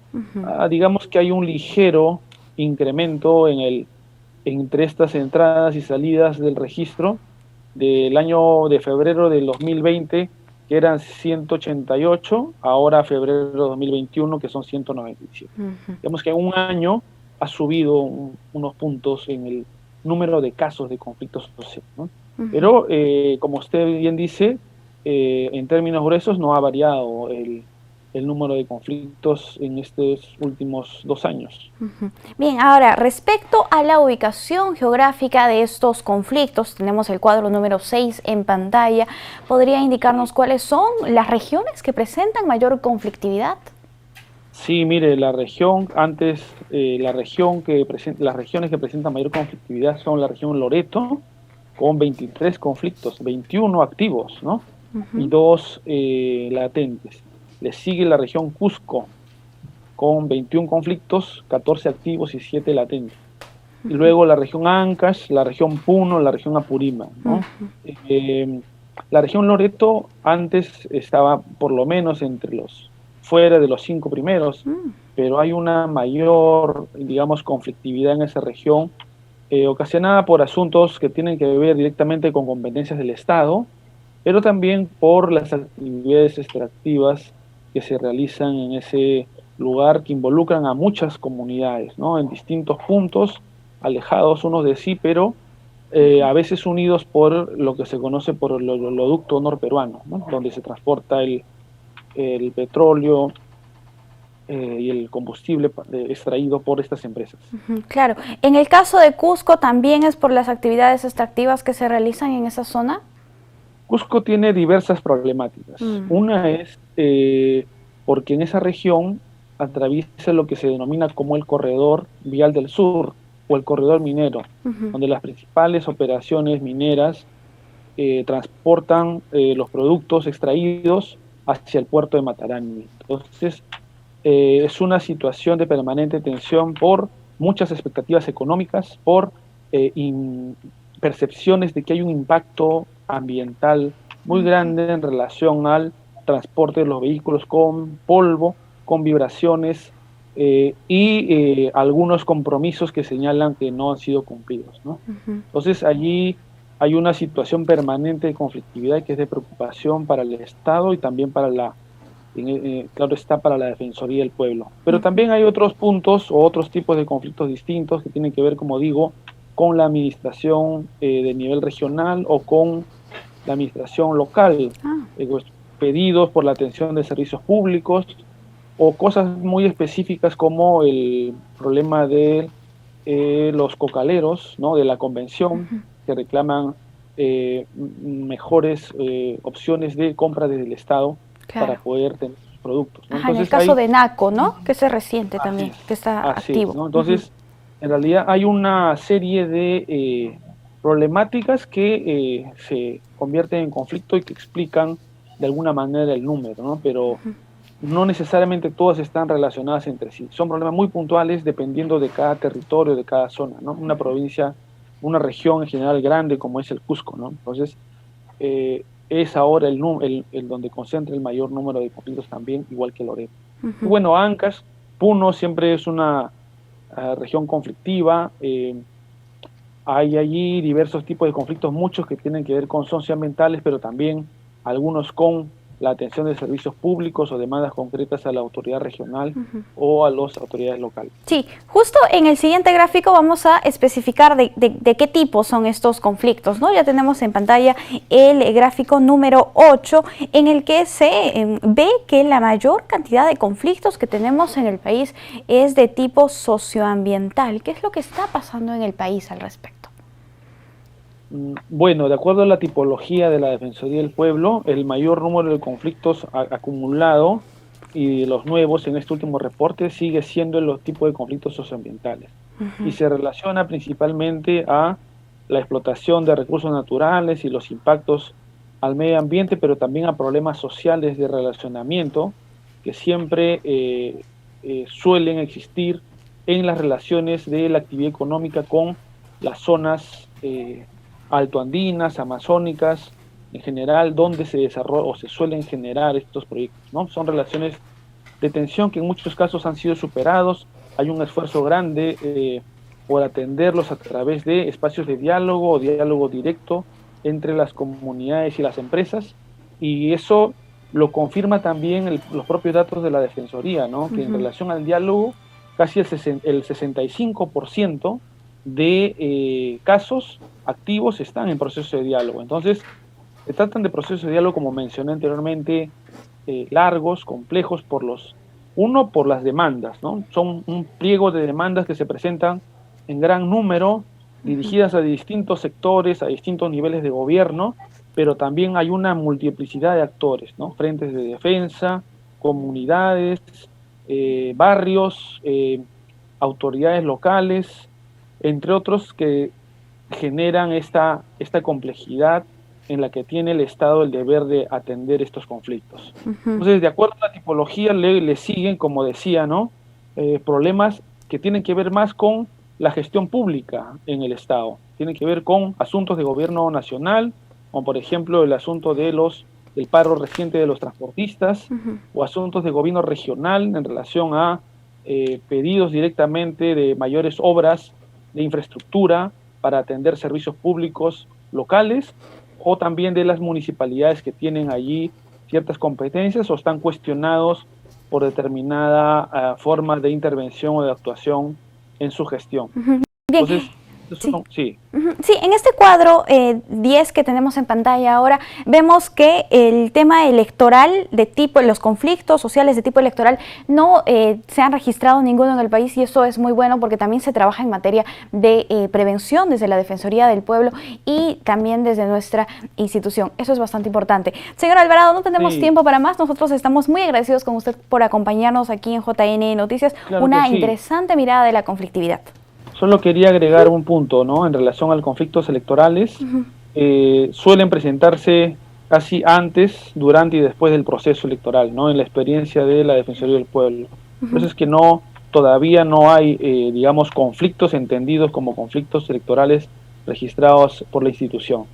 Digamos que hay un ligero incremento entre estas entradas y salidas del registro del año de febrero del 2020, que eran 188, ahora febrero de 2021, que son 197. Digamos que en un año ha subido unos puntos en el número de casos de conflictos sociales, ¿no? Pero, como usted bien dice, en términos gruesos no ha variado el número de conflictos en estos últimos 2 años. Bien, ahora, respecto a la ubicación geográfica de estos conflictos, tenemos el cuadro número 6 en pantalla. ¿Podría indicarnos cuáles son las regiones que presentan mayor conflictividad? Sí, mire, la región, las regiones que presentan mayor conflictividad son la región Loreto, con 23 conflictos, 21 activos, ¿no? Y 2 latentes. Le sigue la región Cusco, con 21 conflictos, 14 activos y 7 latentes. Y luego la región Ancash, la región Puno, la región Apurímac, ¿no? La región Loreto antes estaba por lo menos fuera de los 5 primeros, pero hay una mayor, digamos, conflictividad en esa región, ocasionada por asuntos que tienen que ver directamente con competencias del Estado, pero también por las actividades extractivas que se realizan en ese lugar, que involucran a muchas comunidades, ¿no? En distintos puntos, alejados unos de sí, pero a veces unidos por lo que se conoce por el oleoducto norperuano, ¿no? Donde se transporta el petróleo y el combustible extraído por estas empresas. Claro. En el caso de Cusco, ¿también es por las actividades extractivas que se realizan en esa zona? Cusco tiene diversas problemáticas. Una es porque en esa región atraviesa lo que se denomina como el corredor vial del sur o el corredor minero, donde las principales operaciones mineras transportan los productos extraídos hacia el puerto de Matarani. Entonces, es una situación de permanente tensión por muchas expectativas económicas, por percepciones de que hay un impacto ambiental muy grande en relación al transporte de los vehículos con polvo, con vibraciones y algunos compromisos que señalan que no han sido cumplidos, ¿no? Entonces allí hay una situación permanente de conflictividad que es de preocupación para el Estado y también para claro está, para la Defensoría del Pueblo. Pero también hay otros puntos o otros tipos de conflictos distintos que tienen que ver, como digo, con la administración de nivel regional o con la administración local, pedidos por la atención de servicios públicos o cosas muy específicas como el problema de los cocaleros, ¿no? De la convención, que reclaman mejores opciones de compra desde el Estado para poder tener sus productos, ¿no? Entonces, en el caso de NACO, ¿no? Que es reciente también, que está activo. ¿no? Entonces, en realidad hay una serie de problemáticas que se convierten en conflicto y que explican de alguna manera el número, ¿no? Pero no necesariamente todas están relacionadas entre sí. Son problemas muy puntuales dependiendo de cada territorio, de cada zona, ¿no? Una provincia, una región en general grande como es el Cusco, ¿no? Entonces, es ahora el donde concentra el mayor número de conflictos también, igual que Loreto. Y bueno, Ancash, Puno siempre es una región conflictiva. Hay allí diversos tipos de conflictos, muchos que tienen que ver con socioambientales, pero también algunos con la atención de servicios públicos o demandas concretas a la autoridad regional o a las autoridades locales. Sí, justo en el siguiente gráfico vamos a especificar de qué tipo son estos conflictos, ¿no? Ya tenemos en pantalla el gráfico número 8, en el que se ve que la mayor cantidad de conflictos que tenemos en el país es de tipo socioambiental. ¿Qué es lo que está pasando en el país al respecto? Bueno, de acuerdo a la tipología de la Defensoría del Pueblo, el mayor número de conflictos acumulado y los nuevos en este último reporte sigue siendo los tipos de conflictos socioambientales. Y se relaciona principalmente a la explotación de recursos naturales y los impactos al medio ambiente, pero también a problemas sociales de relacionamiento que siempre suelen existir en las relaciones de la actividad económica con las zonas altoandinas, amazónicas, en general, donde se desarrolla o se suelen generar estos proyectos, ¿no? Son relaciones de tensión que en muchos casos han sido superados. Hay un esfuerzo grande por atenderlos a través de espacios de diálogo o diálogo directo entre las comunidades y las empresas, Y eso lo confirma también los propios datos de la Defensoría, ¿no? Que en relación al diálogo, casi el 65% de casos activos están en proceso de diálogo. Entonces, se tratan de procesos de diálogo, como mencioné anteriormente, largos, complejos, por las demandas, ¿no? Son un pliego de demandas que se presentan en gran número, dirigidas a distintos sectores, a distintos niveles de gobierno, pero también hay una multiplicidad de actores, ¿no? Frentes de defensa, comunidades, barrios, autoridades locales, entre otros, que generan esta complejidad en la que tiene el Estado el deber de atender estos conflictos. Entonces, de acuerdo a la tipología, le siguen, como decía, ¿no? Problemas que tienen que ver más con la gestión pública en el Estado. Tienen que ver con asuntos de gobierno nacional, como por ejemplo el asunto del paro reciente de los transportistas, o asuntos de gobierno regional en relación a pedidos directamente de mayores obras de infraestructura para atender servicios públicos locales, o también de las municipalidades que tienen allí ciertas competencias o están cuestionados por determinada forma de intervención o de actuación en su gestión. Bien. Entonces, Sí, en este cuadro 10 que tenemos en pantalla ahora, vemos que el tema electoral los conflictos sociales de tipo electoral no se han registrado ninguno en el país, y eso es muy bueno porque también se trabaja en materia de prevención desde la Defensoría del Pueblo y también desde nuestra institución. Eso es bastante importante. Señor Alvarado, no tenemos tiempo para más. Nosotros estamos muy agradecidos con usted por acompañarnos aquí en JN Noticias. Claro, una interesante mirada de la conflictividad. Solo quería agregar un punto, ¿no? En relación a los conflictos electorales, suelen presentarse casi antes, durante y después del proceso electoral, ¿no? En la experiencia de la Defensoría del Pueblo. Por eso es que todavía no hay, digamos, conflictos entendidos como conflictos electorales registrados por la institución.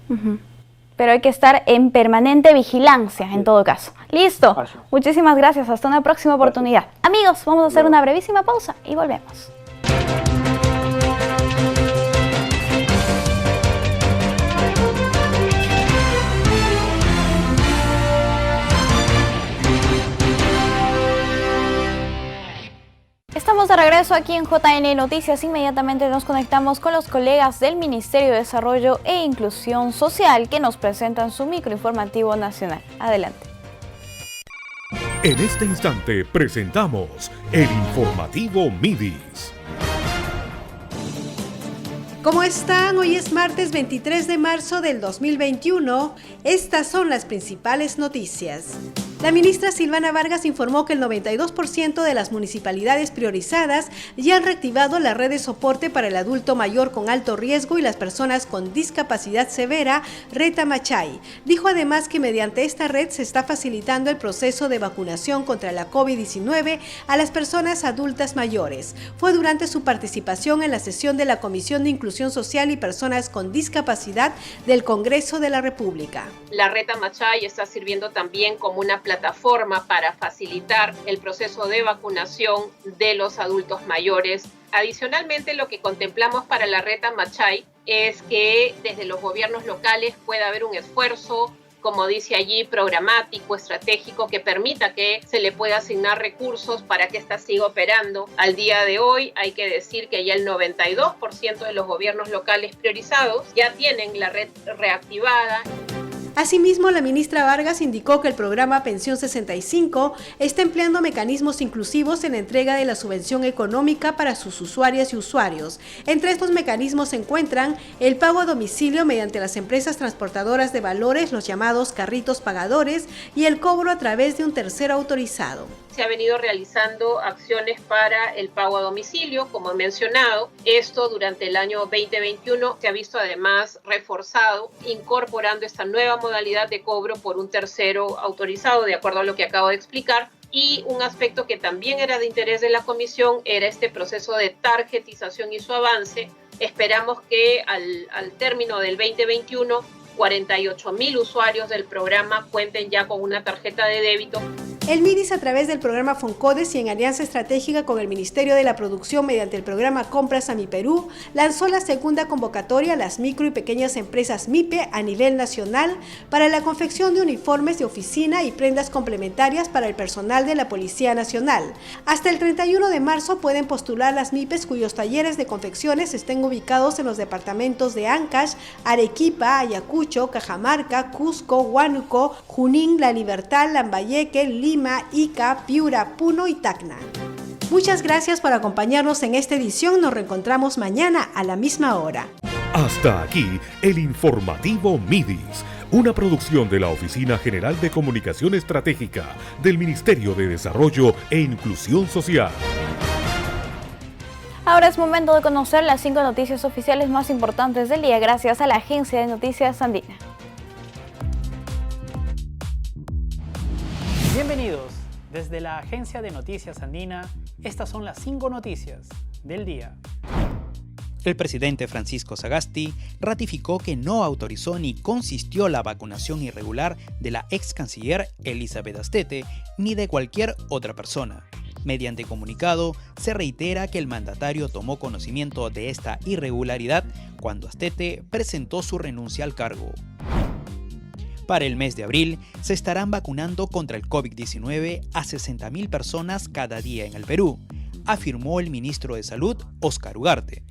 Pero hay que estar en permanente vigilancia en todo caso. Listo. Muchísimas gracias. Hasta una próxima oportunidad. Amigos, vamos a hacer una brevísima pausa y volvemos. Estamos de regreso aquí en JN Noticias. Inmediatamente nos conectamos con los colegas del Ministerio de Desarrollo e Inclusión Social que nos presentan su microinformativo nacional. Adelante. En este instante presentamos el informativo Midis. ¿Cómo están? Hoy es martes 23 de marzo del 2021. Estas son las principales noticias. La ministra Silvana Vargas informó que el 92% de las municipalidades priorizadas ya han reactivado la red de soporte para el adulto mayor con alto riesgo y las personas con discapacidad severa, Reta Machay. Dijo además que mediante esta red se está facilitando el proceso de vacunación contra la COVID-19 a las personas adultas mayores. Fue durante su participación en la sesión de la Comisión de Inclusión Social y Personas con Discapacidad del Congreso de la República. La Reta Machay está sirviendo también como una plataforma para facilitar el proceso de vacunación de los adultos mayores. Adicionalmente, lo que contemplamos para la Reta Machay es que desde los gobiernos locales pueda haber un esfuerzo, como dice allí, programático, estratégico, que permita que se le pueda asignar recursos para que ésta siga operando. Al día de hoy hay que decir que ya el 92% de los gobiernos locales priorizados ya tienen la red reactivada. Asimismo, la ministra Vargas indicó que el programa Pensión 65 está empleando mecanismos inclusivos en la entrega de la subvención económica para sus usuarias y usuarios. Entre estos mecanismos se encuentran el pago a domicilio mediante las empresas transportadoras de valores, los llamados carritos pagadores, y el cobro a través de un tercero autorizado. Se ha venido realizando acciones para el pago a domicilio, como he mencionado. Esto durante el año 2021 se ha visto además reforzado, incorporando esta nueva modalidad de cobro por un tercero autorizado, de acuerdo a lo que acabo de explicar. Y un aspecto que también era de interés de la comisión era este proceso de tarjetización y su avance. Esperamos que al término del 2021, 48.000 usuarios del programa cuenten ya con una tarjeta de débito. El MIDIS, a través del programa Foncodes y en alianza estratégica con el Ministerio de la Producción mediante el programa Compras a Mi Perú, lanzó la segunda convocatoria a las micro y pequeñas empresas MIPE a nivel nacional para la confección de uniformes de oficina y prendas complementarias para el personal de la Policía Nacional. Hasta el 31 de marzo pueden postular las MIPES cuyos talleres de confecciones estén ubicados en los departamentos de Ancash, Arequipa, Ayacucho, Cajamarca, Cusco, Huánuco, Junín, La Libertad, Lambayeque, Lima, Ica, Piura, Puno y Tacna. Muchas gracias por acompañarnos en esta edición. Nos reencontramos mañana a la misma hora. Hasta aquí el informativo MIDIS, una producción de la Oficina General de Comunicación Estratégica del Ministerio de Desarrollo e Inclusión Social. Ahora es momento de conocer las 5 noticias oficiales más importantes del día gracias a la Agencia de Noticias Andina. Bienvenidos. Desde la Agencia de Noticias Andina, estas son las 5 noticias del día. El presidente Francisco Sagasti ratificó que no autorizó ni consistió la vacunación irregular de la ex canciller Elizabeth Astete ni de cualquier otra persona. Mediante comunicado, se reitera que el mandatario tomó conocimiento de esta irregularidad cuando Astete presentó su renuncia al cargo. Para el mes de abril, se estarán vacunando contra el COVID-19 a 60.000 personas cada día en el Perú, afirmó el ministro de Salud, Óscar Ugarte.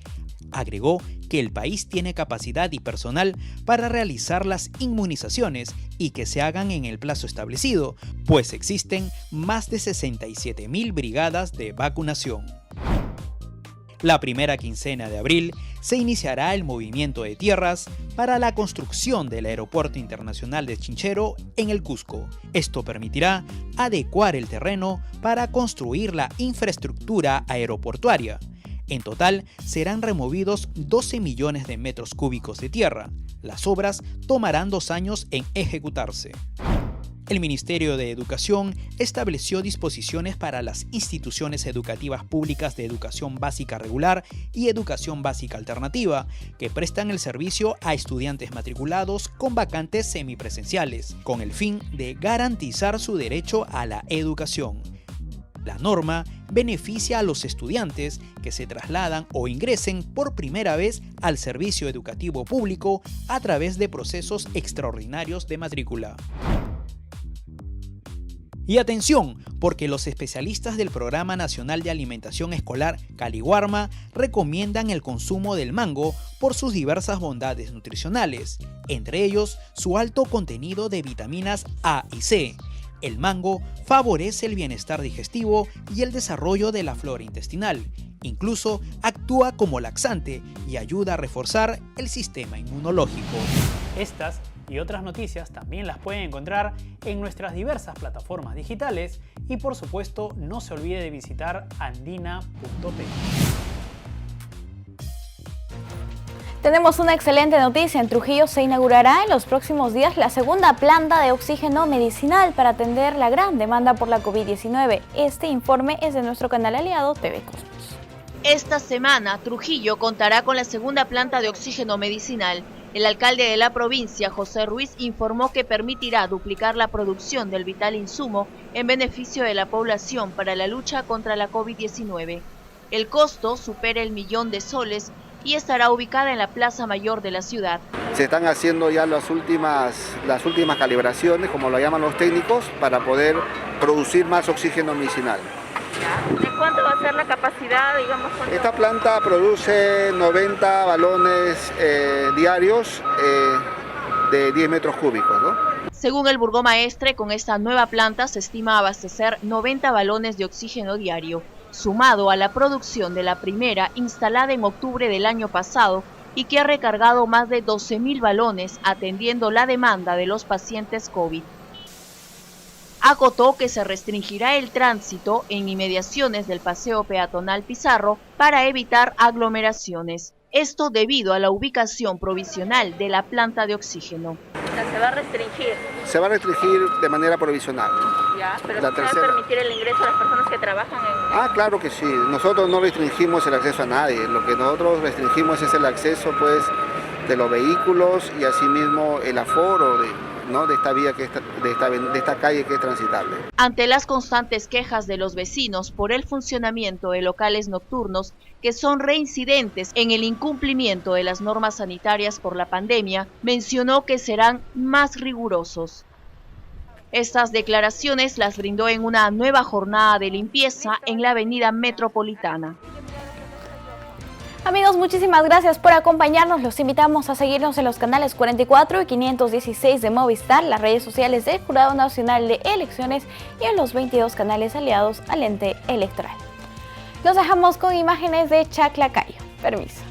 Agregó que el país tiene capacidad y personal para realizar las inmunizaciones y que se hagan en el plazo establecido, pues existen más de 67.000 brigadas de vacunación. La primera quincena de abril se iniciará el movimiento de tierras para la construcción del Aeropuerto Internacional de Chinchero en el Cusco. Esto permitirá adecuar el terreno para construir la infraestructura aeroportuaria. En total, serán removidos 12 millones de metros cúbicos de tierra. Las obras tomarán 2 años en ejecutarse. El Ministerio de Educación estableció disposiciones para las instituciones educativas públicas de educación básica regular y educación básica alternativa, que prestan el servicio a estudiantes matriculados con vacantes semipresenciales, con el fin de garantizar su derecho a la educación. La norma beneficia a los estudiantes que se trasladan o ingresen por primera vez al servicio educativo público a través de procesos extraordinarios de matrícula. Y atención, porque los especialistas del Programa Nacional de Alimentación Escolar Caliwarma recomiendan el consumo del mango por sus diversas bondades nutricionales, entre ellos su alto contenido de vitaminas A y C. El mango favorece el bienestar digestivo y el desarrollo de la flora intestinal. Incluso actúa como laxante y ayuda a reforzar el sistema inmunológico. Estas y otras noticias también las pueden encontrar en nuestras diversas plataformas digitales y por supuesto no se olvide de visitar andina.p. Tenemos una excelente noticia. En Trujillo se inaugurará en los próximos días la segunda planta de oxígeno medicinal para atender la gran demanda por la COVID-19. Este informe es de nuestro canal aliado TV Cosmos. Esta semana, Trujillo contará con la segunda planta de oxígeno medicinal. El alcalde de la provincia, José Ruiz, informó que permitirá duplicar la producción del vital insumo en beneficio de la población para la lucha contra la COVID-19. El costo supera el $1.000.000 y estará ubicada en la Plaza Mayor de la ciudad. Se están haciendo ya las últimas calibraciones, como lo llaman los técnicos, para poder producir más oxígeno medicinal. ¿De cuánto va a ser la capacidad, digamos? Esta planta produce 90 balones diarios de 10 metros cúbicos, ¿no? Según el burgomaestre, con esta nueva planta se estima abastecer 90 balones de oxígeno diario, sumado a la producción de la primera instalada en octubre del año pasado y que ha recargado más de 12.000 balones atendiendo la demanda de los pacientes COVID. Acotó que se restringirá el tránsito en inmediaciones del paseo peatonal Pizarro para evitar aglomeraciones. Esto debido a la ubicación provisional de la planta de oxígeno. O sea, ¿se va a restringir? Se va a restringir de manera provisional. Ya, pero ¿se va a permitir el ingreso a las personas que trabajan en...? Ah, claro que sí. Nosotros no restringimos el acceso a nadie. Lo que nosotros restringimos es el acceso, pues, de los vehículos y asimismo el aforo ¿no?, de esta vía, de esta calle que es transitable. Ante las constantes quejas de los vecinos por el funcionamiento de locales nocturnos que son reincidentes en el incumplimiento de las normas sanitarias por la pandemia, mencionó que serán más rigurosos. Estas declaraciones las brindó en una nueva jornada de limpieza en la avenida Metropolitana. Amigos, muchísimas gracias por acompañarnos. Los invitamos a seguirnos en los canales 44 y 516 de Movistar, las redes sociales del Jurado Nacional de Elecciones y en los 22 canales aliados al ente electoral. Los dejamos con imágenes de Chaclacayo. Permiso.